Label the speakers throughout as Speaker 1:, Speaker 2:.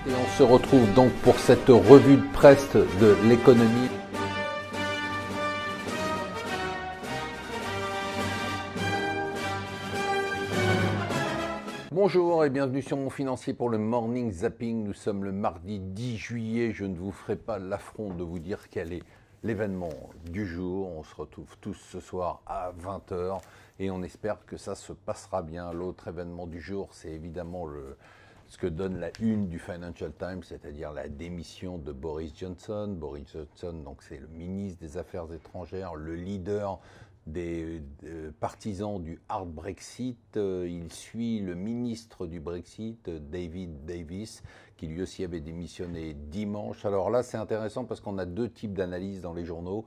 Speaker 1: Et on se retrouve donc pour cette revue de presse de l'économie. Bonjour et bienvenue sur Mon Financier pour le Morning Zapping. Nous sommes le mardi 10 juillet. Je ne vous ferai pas l'affront de vous dire quel est l'événement du jour. On se retrouve tous ce soir à 20 h et on espère que ça se passera bien. L'autre événement du jour, c'est évidemment ce que donne la une du Financial Times, c'est-à-dire la démission de Boris Johnson. Boris Johnson, donc c'est le ministre des Affaires étrangères, le leader des partisans du hard Brexit. Il suit le ministre du Brexit, David Davis, qui lui aussi avait démissionné dimanche. Alors là, c'est intéressant parce qu'on a deux types d'analyses dans les journaux.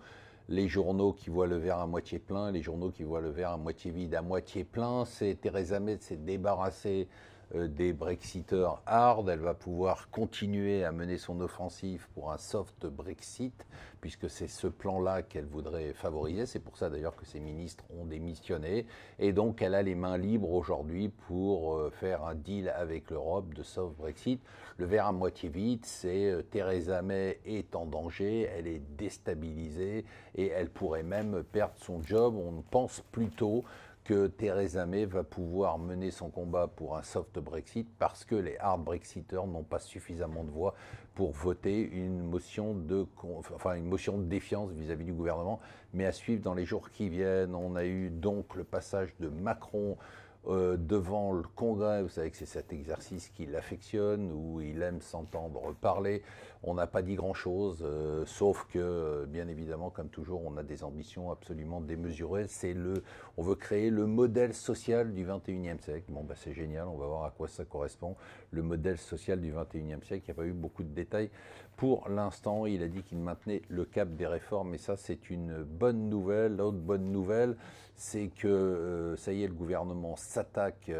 Speaker 1: Les journaux qui voient le verre à moitié plein, les journaux qui voient le verre à moitié vide. À moitié plein, c'est Theresa May s'est débarrassée des Brexiteurs hard. Elle va pouvoir continuer à mener son offensive pour un soft Brexit, puisque c'est ce plan-là qu'elle voudrait favoriser. C'est pour ça d'ailleurs que ses ministres ont démissionné. Et donc elle a les mains libres aujourd'hui pour faire un deal avec l'Europe de soft Brexit. Le verre à moitié vide, c'est Theresa May est en danger, elle est déstabilisée et elle pourrait même perdre son job. On pense plutôt que Theresa May va pouvoir mener son combat pour un soft Brexit parce que les hard Brexiteurs n'ont pas suffisamment de voix pour voter une motion de défiance vis-à-vis du gouvernement. Mais à suivre dans les jours qui viennent, on a eu donc le passage de Macron devant le Congrès. Vous savez que c'est cet exercice qu'il affectionne, où il aime s'entendre parler. On n'a pas dit grand-chose, sauf que, bien évidemment, comme toujours, on a des ambitions absolument démesurées. On veut créer le modèle social du 21e siècle. Bon, c'est génial, on va voir à quoi ça correspond. Le modèle social du 21e siècle, il n'y a pas eu beaucoup de détails. Pour l'instant, il a dit qu'il maintenait le cap des réformes, et ça, c'est une bonne nouvelle. L'autre bonne nouvelle, c'est que, ça y est, le gouvernement s'attaque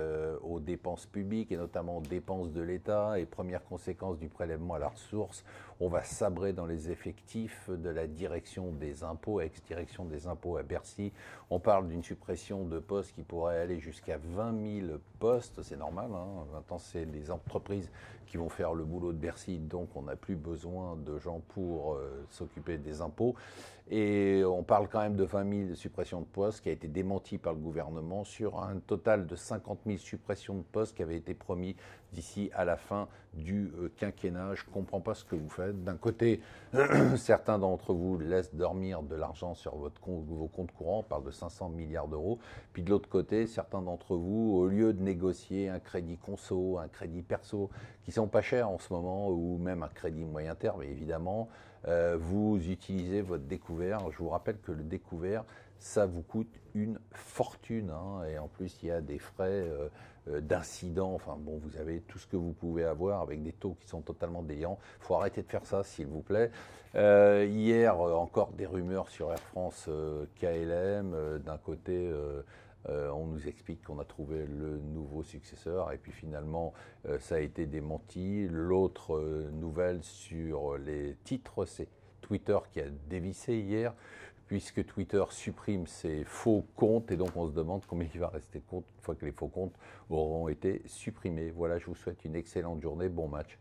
Speaker 1: aux dépenses publiques, et notamment aux dépenses de l'État. Et première conséquence du prélèvement à la ressource, on va sabrer dans les effectifs de la direction des impôts, ex-direction des impôts à Bercy. On parle d'une suppression de postes qui pourrait aller jusqu'à 20 000 postes, c'est normal, hein. Maintenant c'est les entreprises qui vont faire le boulot de Bercy, donc on n'a plus besoin de gens pour s'occuper des impôts. Et on parle quand même de 20 000 suppressions de postes qui a été démenti par le gouvernement sur un total de 50 000 suppressions de postes qui avaient été promis d'ici à la fin du quinquennat. Je ne comprends pas ce que vous faites. D'un côté, certains d'entre vous laissent dormir de l'argent sur vos comptes courants, on parle de 500 milliards d'euros. Puis de l'autre côté, certains d'entre vous, au lieu de négocier un crédit conso, un crédit perso, qui sont pas chers en ce moment, ou même un crédit moyen terme, évidemment, vous utilisez votre découvert. Je vous rappelle que le découvert, ça vous coûte une fortune, hein, et en plus il y a des frais d'incident. Enfin bon, vous avez tout ce que vous pouvez avoir avec des taux qui sont totalement délirants. Il faut arrêter de faire ça, s'il vous plaît. Hier, encore des rumeurs sur Air France KLM. D'un côté, on nous explique qu'on a trouvé le nouveau successeur, et puis finalement ça a été démenti. L'autre nouvelle sur les titres, c'est Twitter qui a dévissé hier, puisque Twitter supprime ses faux comptes, et donc on se demande combien il va rester de comptes une fois que les faux comptes auront été supprimés. Voilà, je vous souhaite une excellente journée, bon match.